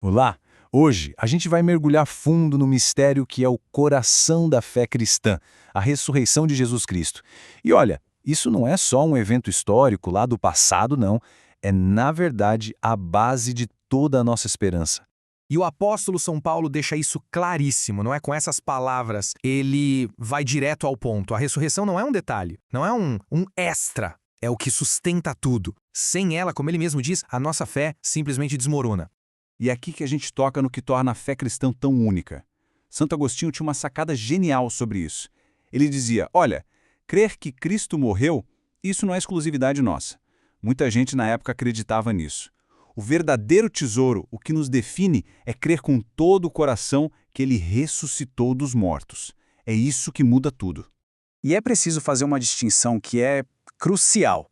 Olá! Hoje a gente vai mergulhar fundo no mistério que é o coração da fé cristã, a ressurreição de Jesus Cristo. E olha, isso não é só um evento histórico lá do passado, não. É, na verdade, a base de toda a nossa esperança. E o apóstolo São Paulo deixa isso claríssimo, não é? Com essas palavras, ele vai direto ao ponto. A ressurreição não é um detalhe, não é um extra. É o que sustenta tudo. Sem ela, como ele mesmo diz, a nossa fé simplesmente desmorona. E é aqui que a gente toca no que torna a fé cristã tão única. Santo Agostinho tinha uma sacada genial sobre isso. Ele dizia, olha, crer que Cristo morreu, isso não é exclusividade nossa. Muita gente na época acreditava nisso. O verdadeiro tesouro, o que nos define, é crer com todo o coração que ele ressuscitou dos mortos. É isso que muda tudo. E é preciso fazer uma distinção que é crucial.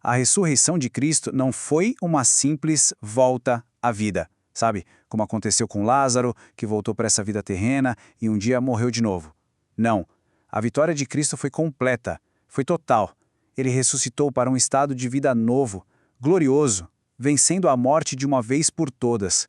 A ressurreição de Cristo não foi uma simples volta à vida, sabe? Como aconteceu com Lázaro, que voltou para essa vida terrena e um dia morreu de novo. Não. A vitória de Cristo foi completa, foi total. Ele ressuscitou para um estado de vida novo, glorioso, vencendo a morte de uma vez por todas.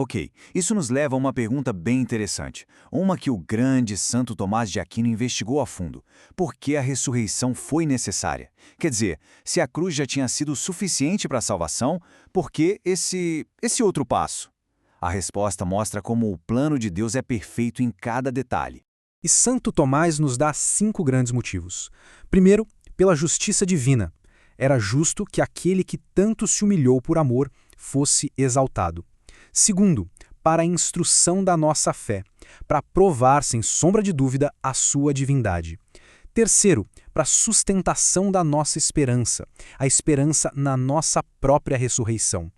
Ok, isso nos leva a uma pergunta bem interessante, uma que o grande Santo Tomás de Aquino investigou a fundo. Por que a ressurreição foi necessária? Quer dizer, se a cruz já tinha sido suficiente para a salvação, por que esse outro passo? A resposta mostra como o plano de Deus é perfeito em cada detalhe. E Santo Tomás nos dá 5 grandes motivos. Primeiro, pela justiça divina. Era justo que aquele que tanto se humilhou por amor fosse exaltado. Segundo, para a instrução da nossa fé, para provar, sem sombra de dúvida, a sua divindade. Terceiro, para a sustentação da nossa esperança, a esperança na nossa própria ressurreição.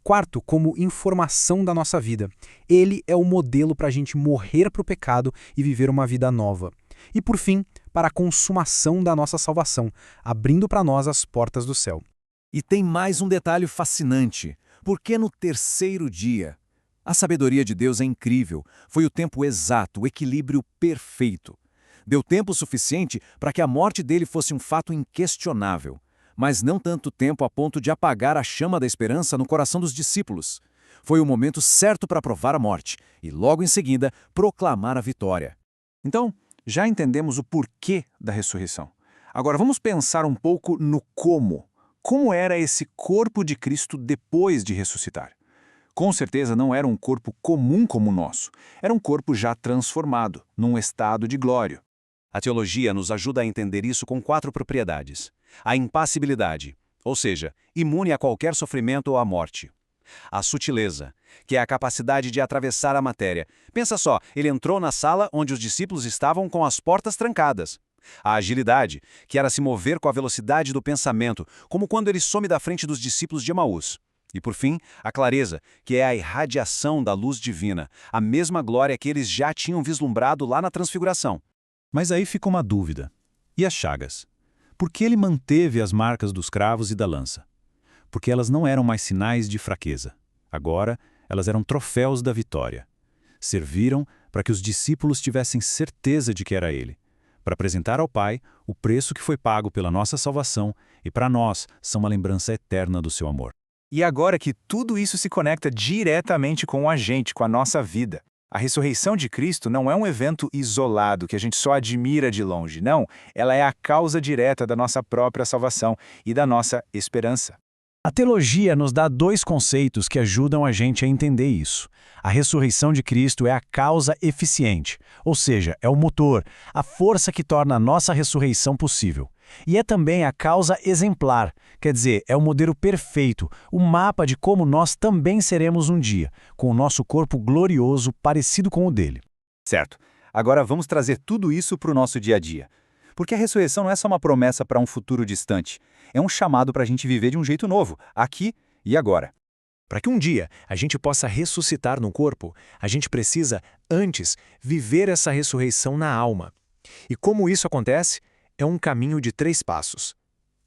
Quarto, como informação da nossa vida. Ele é o modelo para a gente morrer para o pecado e viver uma vida nova. E por fim, para a consumação da nossa salvação, abrindo para nós as portas do céu. E tem mais um detalhe fascinante. Porque no terceiro dia? A sabedoria de Deus é incrível. Foi o tempo exato, o equilíbrio perfeito. Deu tempo suficiente para que a morte dele fosse um fato inquestionável, mas não tanto tempo a ponto de apagar a chama da esperança no coração dos discípulos. Foi o momento certo para provar a morte e, logo em seguida, proclamar a vitória. Então, já entendemos o porquê da ressurreição. Agora vamos pensar um pouco no como. Como era esse corpo de Cristo depois de ressuscitar? Com certeza não era um corpo comum como o nosso. Era um corpo já transformado, num estado de glória. A teologia nos ajuda a entender isso com 4 propriedades. A impassibilidade, ou seja, imune a qualquer sofrimento ou à morte. A sutileza, que é a capacidade de atravessar a matéria. Pensa só, ele entrou na sala onde os discípulos estavam com as portas trancadas. A agilidade, que era se mover com a velocidade do pensamento, como quando ele some da frente dos discípulos de Emaús. E por fim, a clareza, que é a irradiação da luz divina, a mesma glória que eles já tinham vislumbrado lá na Transfiguração. Mas aí fica uma dúvida. E as chagas? Por que ele manteve as marcas dos cravos e da lança? Porque elas não eram mais sinais de fraqueza. Agora, elas eram troféus da vitória. Serviram para que os discípulos tivessem certeza de que era ele, para apresentar ao Pai o preço que foi pago pela nossa salvação e para nós são uma lembrança eterna do seu amor. E agora que tudo isso se conecta diretamente com a gente, com a nossa vida. A ressurreição de Cristo não é um evento isolado que a gente só admira de longe, não. Ela é a causa direta da nossa própria salvação e da nossa esperança. A teologia nos dá 2 conceitos que ajudam a gente a entender isso. A ressurreição de Cristo é a causa eficiente, ou seja, é o motor, a força que torna a nossa ressurreição possível. E é também a causa exemplar, quer dizer, é o modelo perfeito, o mapa de como nós também seremos um dia, com o nosso corpo glorioso parecido com o dele. Certo. Agora vamos trazer tudo isso para o nosso dia a dia. Porque a ressurreição não é só uma promessa para um futuro distante. É um chamado para a gente viver de um jeito novo, aqui e agora. Para que um dia a gente possa ressuscitar no corpo, a gente precisa, antes, viver essa ressurreição na alma. E como isso acontece? É um caminho de 3 passos.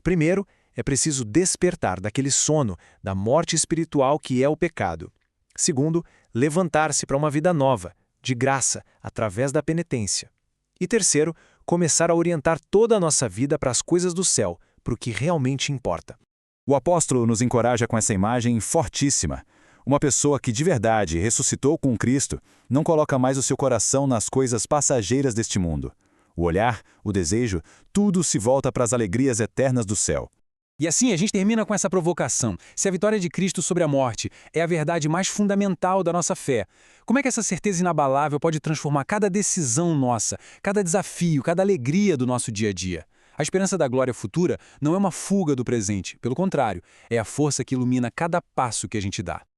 Primeiro, é preciso despertar daquele sono, da morte espiritual que é o pecado. Segundo, levantar-se para uma vida nova, de graça, através da penitência. E terceiro, começar a orientar toda a nossa vida para as coisas do céu, para o que realmente importa. O apóstolo nos encoraja com essa imagem fortíssima. Uma pessoa que de verdade ressuscitou com Cristo não coloca mais o seu coração nas coisas passageiras deste mundo. O olhar, o desejo, tudo se volta para as alegrias eternas do céu. E assim a gente termina com essa provocação. Se a vitória de Cristo sobre a morte é a verdade mais fundamental da nossa fé, como é que essa certeza inabalável pode transformar cada decisão nossa, cada desafio, cada alegria do nosso dia a dia? A esperança da glória futura não é uma fuga do presente, pelo contrário, é a força que ilumina cada passo que a gente dá.